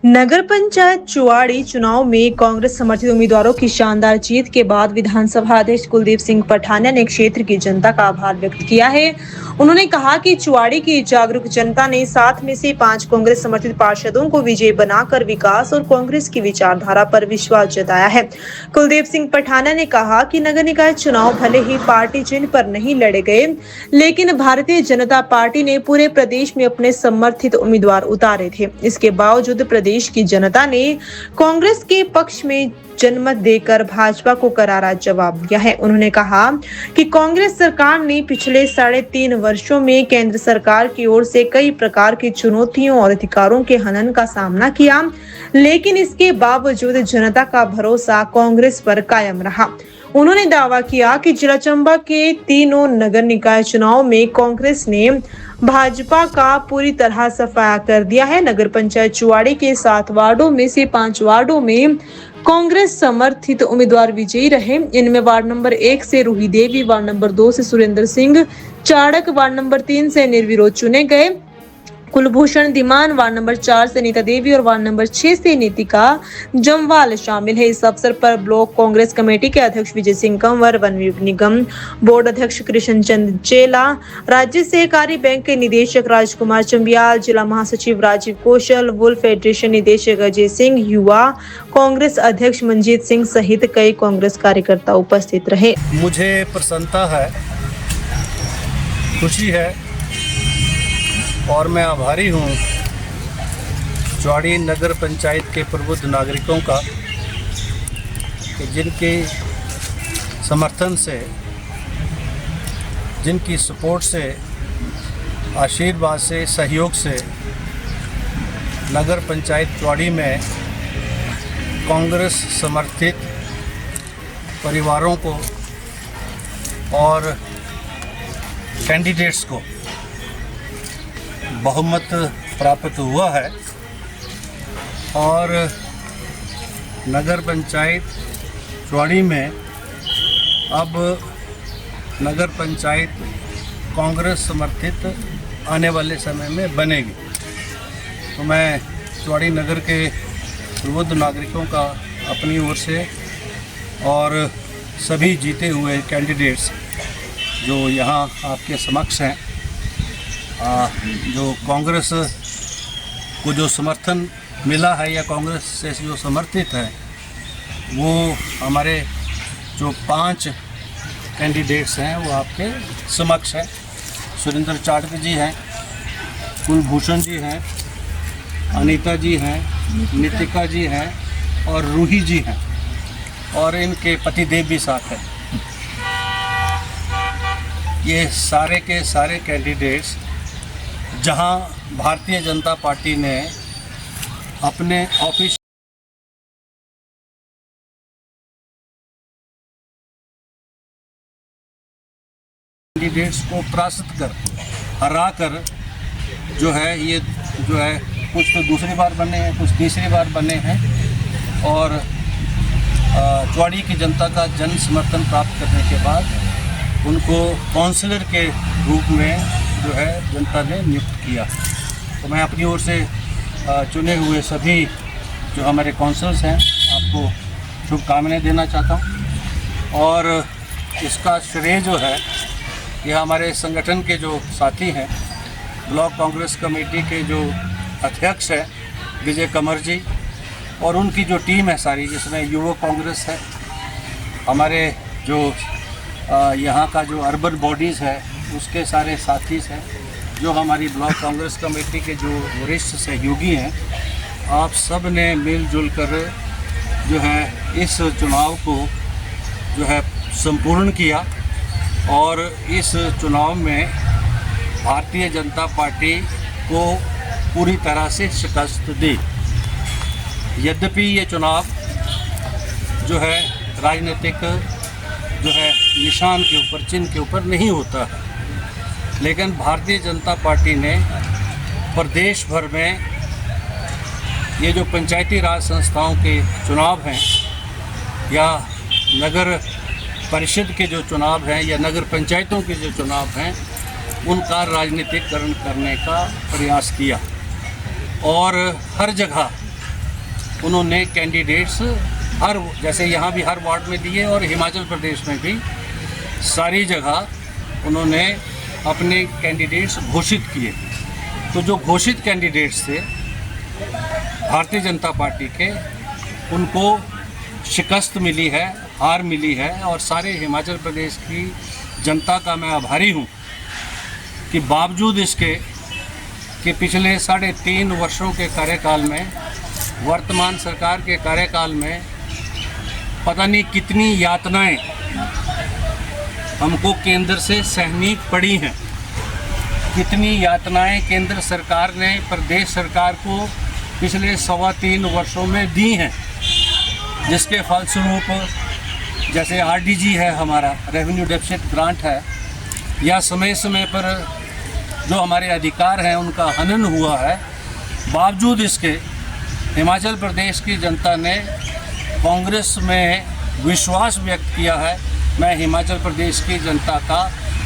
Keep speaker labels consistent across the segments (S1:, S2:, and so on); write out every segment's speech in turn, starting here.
S1: नगर पंचायत चुवाड़ी चुनाव में कांग्रेस समर्थित उम्मीदवारों की शानदार जीत के बाद विधानसभा अध्यक्ष कुलदीप सिंह पठानिया ने क्षेत्र की जनता का आभार व्यक्त किया है। उन्होंने कहा कि चुवाड़ी की जागरूक जनता ने 7 में से 5 कांग्रेस समर्थित पार्षदों को विजयी बनाकर विकास और कांग्रेस की विचारधारा पर विश्वास जताया है। कुलदीप सिंह पठानिया ने कहा कि नगर निकाय चुनाव भले ही पार्टी चिन्ह पर नहीं लड़े गए, लेकिन भारतीय जनता पार्टी ने पूरे प्रदेश में अपने समर्थित उम्मीदवार उतारे थे। इसके बावजूद प्रदेश की जनता ने कांग्रेस के पक्ष में जनमत देकर भाजपा को करारा जवाब दिया है। उन्होंने कहा कि कांग्रेस सरकार ने पिछले 3.5 वर्षों में केंद्र सरकार की ओर से कई प्रकार की चुनौतियों और अधिकारों के हनन का सामना किया, लेकिन इसके बावजूद जनता का भरोसा कांग्रेस पर कायम रहा। उन्होंने दावा किया कि जिला चंबा के तीनों नगर निकाय चुनाव में कांग्रेस ने भाजपा का पूरी तरह सफाया कर दिया है। नगर पंचायत चुवाड़ी के 7 वार्डों में से 5 वार्डों में कांग्रेस समर्थित उम्मीदवार विजयी रहे। इनमें वार्ड नंबर 1 से रूही देवी, वार्ड नंबर 2 से सुरेंद्र सिंह चाड़क, वार्ड नंबर 3 से निर्विरोध चुने गए। कुलभूषण धीमान, वार्ड नंबर 4 से नीता देवी और वार्ड नंबर 6 से नीतिका जमवाल शामिल है। इस अवसर पर ब्लॉक कांग्रेस कमेटी के अध्यक्ष विजय सिंह कंवर, वन निगम बोर्ड अध्यक्ष कृष्ण चंद चेला, राज्य सहकारी बैंक के निदेशक राजकुमार चंबियाल, जिला महासचिव राजीव कौशल, वुल फेडरेशन निदेशक अजय सिंह, युवा कांग्रेस अध्यक्ष मंजीत सिंह सहित कई कांग्रेस कार्यकर्ता उपस्थित रहे।
S2: मुझे प्रसन्नता है, खुशी है और मैं आभारी हूँ चुवाड़ी नगर पंचायत के प्रबुद्ध नागरिकों का कि जिनके समर्थन से, जिनकी सपोर्ट से, आशीर्वाद से, सहयोग से नगर पंचायत चुवाड़ी में कांग्रेस समर्थित परिवारों को और कैंडिडेट्स को बहुमत प्राप्त हुआ है और नगर पंचायत चुवाड़ी में अब नगर पंचायत कांग्रेस समर्थित आने वाले समय में बनेगी। तो मैं चुवाड़ी नगर के प्रबुद्ध नागरिकों का अपनी ओर से और सभी जीते हुए कैंडिडेट्स जो यहाँ आपके समक्ष हैं, जो कांग्रेस को जो समर्थन मिला है या कांग्रेस से जो समर्थित है, वो हमारे जो 5 कैंडिडेट्स हैं वो आपके समक्ष हैं। सुरेंद्र चाड़क जी हैं, कुलभूषण जी हैं, अनीता जी हैं, नितिका जी हैं और रूही जी हैं और इनके पतिदेव भी साथ हैं। ये सारे के सारे कैंडिडेट्स जहां भारतीय जनता पार्टी ने अपने ऑफिस कैंडिडेट्स को परास्त कर, हरा कर जो है ये जो है कुछ तो दूसरी बार बने हैं, कुछ तीसरी बार बने हैं और चुवाड़ी की जनता का जन समर्थन प्राप्त करने के बाद उनको काउंसलर के रूप में जो है जनता ने नियुक्त किया। तो मैं अपनी ओर से चुने हुए सभी जो हमारे काउंसलर्स हैं आपको शुभकामनाएं देना चाहता हूं और इसका श्रेय जो है ये हमारे संगठन के जो साथी हैं, ब्लॉक कांग्रेस कमेटी के जो अध्यक्ष हैं विजय कंवर जी और उनकी जो टीम है सारी, जिसमें युवा कांग्रेस है, हमारे जो यहाँ का जो अर्बन बॉडीज़ है उसके सारे साथी हैं, जो हमारी ब्लॉक कांग्रेस कमेटी के जो वरिष्ठ सहयोगी हैं, आप सब ने मिलजुल कर जो है इस चुनाव को जो है संपूर्ण किया और इस चुनाव में भारतीय जनता पार्टी को पूरी तरह से शिकस्त दी। यद्यपि ये चुनाव जो है राजनीतिक जो है निशान के ऊपर, चिन्ह के ऊपर नहीं होता है, लेकिन भारतीय जनता पार्टी ने प्रदेश भर में ये जो पंचायती राज संस्थाओं के चुनाव हैं या नगर परिषद के जो चुनाव हैं या नगर पंचायतों के जो चुनाव हैं, उनका राजनीतिकरण करने का प्रयास किया और हर जगह उन्होंने कैंडिडेट्स जैसे यहाँ भी हर वार्ड में दिए और हिमाचल प्रदेश में भी सारी जगह उन्होंने अपने कैंडिडेट्स घोषित किए। तो जो घोषित कैंडिडेट्स थे भारतीय जनता पार्टी के, उनको शिकस्त मिली है, हार मिली है। और सारे हिमाचल प्रदेश की जनता का मैं आभारी हूँ कि बावजूद इसके कि पिछले 3.5 वर्षों के कार्यकाल में, वर्तमान सरकार के कार्यकाल में पता नहीं कितनी यातनाएं हमको केंद्र से सहनी पड़ी हैं, कितनी यातनाएं केंद्र सरकार ने प्रदेश सरकार को पिछले 3.25 वर्षों में दी हैं, जिसके फलस्वरूप जैसे आरडीजी है, हमारा रेवेन्यू डेफिसिट ग्रांट है, या समय समय पर जो हमारे अधिकार हैं उनका हनन हुआ है। बावजूद इसके हिमाचल प्रदेश की जनता ने कांग्रेस में विश्वास व्यक्त किया है। मैं हिमाचल प्रदेश की जनता का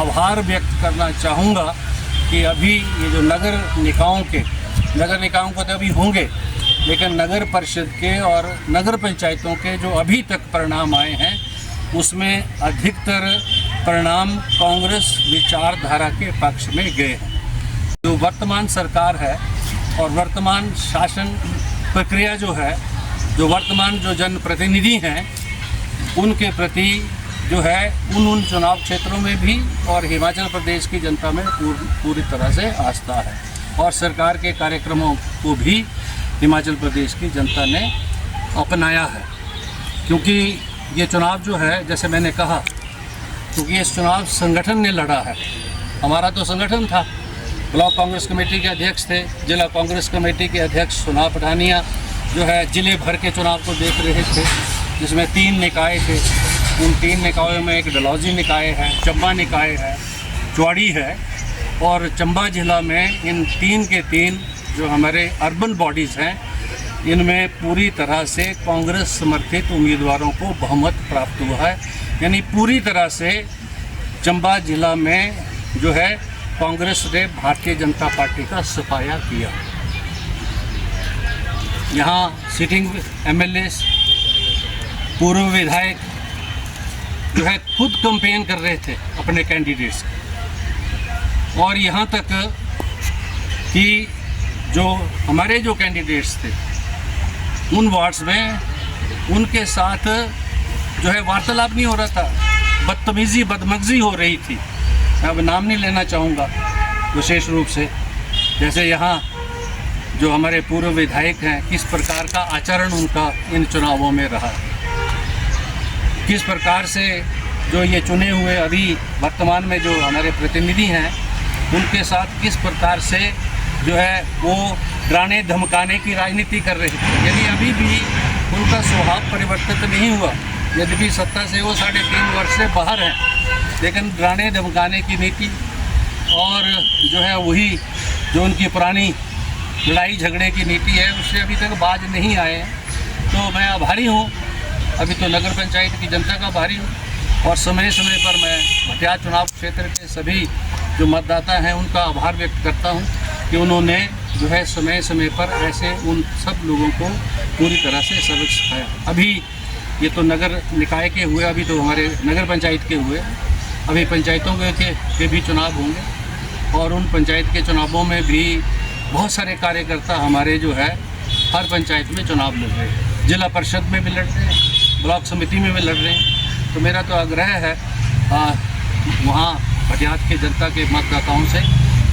S2: आभार व्यक्त करना चाहूँगा कि अभी ये जो नगर निकायों को तो अभी होंगे, लेकिन नगर परिषद के और नगर पंचायतों के जो अभी तक परिणाम आए हैं उसमें अधिकतर परिणाम कांग्रेस विचारधारा के पक्ष में गए हैं। जो वर्तमान सरकार है और वर्तमान शासन प्रक्रिया जो है, जो वर्तमान जो जनप्रतिनिधि हैं, उनके प्रति जो है उन चुनाव क्षेत्रों में भी और हिमाचल प्रदेश की जनता में पूरी तरह से आस्था है। और सरकार के कार्यक्रमों को भी हिमाचल प्रदेश की जनता ने अपनाया है। क्योंकि ये चुनाव जो है, जैसे मैंने कहा, क्योंकि इस चुनाव संगठन ने लड़ा है। हमारा तो संगठन था, ब्लॉक कांग्रेस कमेटी के अध्यक्ष थे, जिला कांग्रेस कमेटी के अध्यक्ष सुना पठानिया जो है जिले भर के चुनाव को देख रहे थे, जिसमें 3 निकाय थे। उन 3 निकायों में एक डलहौजी निकाय है, चंबा निकाय है, चुवाड़ी है। और चंबा जिला में इन 3 के 3 जो हमारे अर्बन बॉडीज़ हैं, इनमें पूरी तरह से कांग्रेस समर्थित उम्मीदवारों को बहुमत प्राप्त हुआ है। यानी पूरी तरह से चंबा जिला में जो है कांग्रेस ने भारतीय जनता पार्टी का सफाया किया। यहाँ सिटिंग एमएलए, पूर्व विधायक जो है खुद कैंपेन कर रहे थे अपने कैंडिडेट्स, और यहाँ तक कि जो हमारे जो कैंडिडेट्स थे उन वार्ड्स में उनके साथ जो है वार्तालाप नहीं हो रहा था, बदतमीजी हो रही थी। मैं अब नाम नहीं लेना चाहूँगा विशेष रूप से। जैसे यहाँ जो हमारे पूर्व विधायक हैं, किस प्रकार का आचरण उनका इन चुनावों में रहा, किस प्रकार से जो ये चुने हुए अभी वर्तमान में जो हमारे प्रतिनिधि हैं उनके साथ किस प्रकार से जो है वो डराने धमकाने की राजनीति कर रहे थे। यदि अभी भी उनका स्वभाव परिवर्तित नहीं हुआ, यद्यपि सत्ता से वो 3.5 वर्ष से बाहर हैं, लेकिन डराने धमकाने की नीति और जो है वही जो उनकी पुरानी लड़ाई झगड़े की नीति है, उससे अभी तक बाज नहीं आए हैं। तो मैं आभारी हूँ, अभी तो नगर पंचायत की जनता का आभारी हूँ। और समय समय पर मैं भटियात चुनाव क्षेत्र के सभी जो मतदाता हैं उनका आभार व्यक्त करता हूँ कि उन्होंने जो है समय समय पर ऐसे उन सब लोगों को पूरी तरह से सबक सिखाया। अभी ये तो नगर निकाय के हुए, अभी तो हमारे नगर पंचायत के हुए, अभी पंचायतों के भी चुनाव होंगे। और उन पंचायत के चुनावों में भी बहुत सारे कार्यकर्ता हमारे जो है हर पंचायत में चुनाव लड़ रहे हैं, जिला परिषद में भी लड़ रहे हैं, ब्लॉक समिति में भी लड़ रहे हैं। तो मेरा तो आग्रह है वहाँ भटियात के जनता के मतदाताओं से,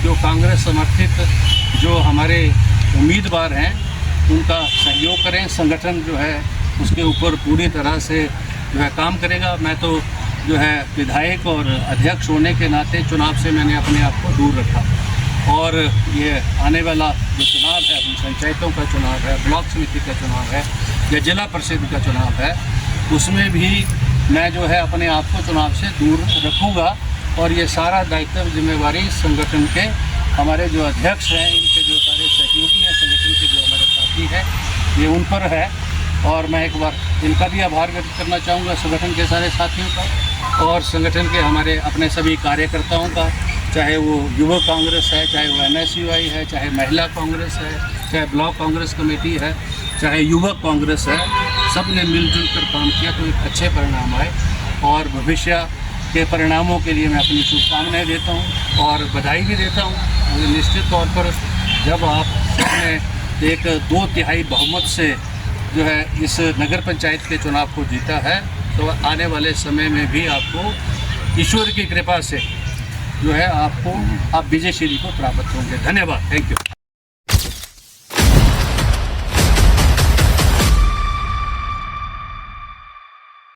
S2: जो कांग्रेस समर्थित जो हमारे उम्मीदवार हैं उनका सहयोग करें। संगठन जो है उसके ऊपर पूरी तरह से जो है काम करेगा। मैं तो जो है विधायक और अध्यक्ष होने के नाते चुनाव से मैंने अपने आप को दूर रखा, और ये आने वाला जो चुनाव है, पंचायतों का चुनाव है, ब्लॉक समिति का चुनाव है या जिला परिषद का चुनाव है, उसमें भी मैं जो है अपने आप को चुनाव से दूर रखूँगा। और ये सारा दायित्व जिम्मेवारी संगठन के हमारे जो अध्यक्ष हैं, इनके जो सारे सहयोगी हैं, संगठन के जो हमारे साथी हैं, ये उन पर है। और मैं एक बार इनका भी आभार व्यक्त करना चाहूँगा, संगठन के सारे साथियों का और संगठन के हमारे अपने सभी कार्यकर्ताओं का, चाहे वो युवा कांग्रेस है, चाहे वो NSUI है, चाहे महिला कांग्रेस है, चाहे ब्लॉक कांग्रेस कमेटी है, चाहे युवक कांग्रेस है, सब ने मिलजुल कर काम किया तो एक अच्छे परिणाम आए। और भविष्य के परिणामों के लिए मैं अपनी शुभकामनाएं देता हूं और बधाई भी देता हूं। मुझे निश्चित तौर पर जब आपने एक 2/3 बहुमत से जो है इस नगर पंचायत के चुनाव को जीता है, तो आने वाले समय में भी आपको ईश्वर की कृपा से जो है आप विजयश्री को प्राप्त होंगे। धन्यवाद, थैंक यू।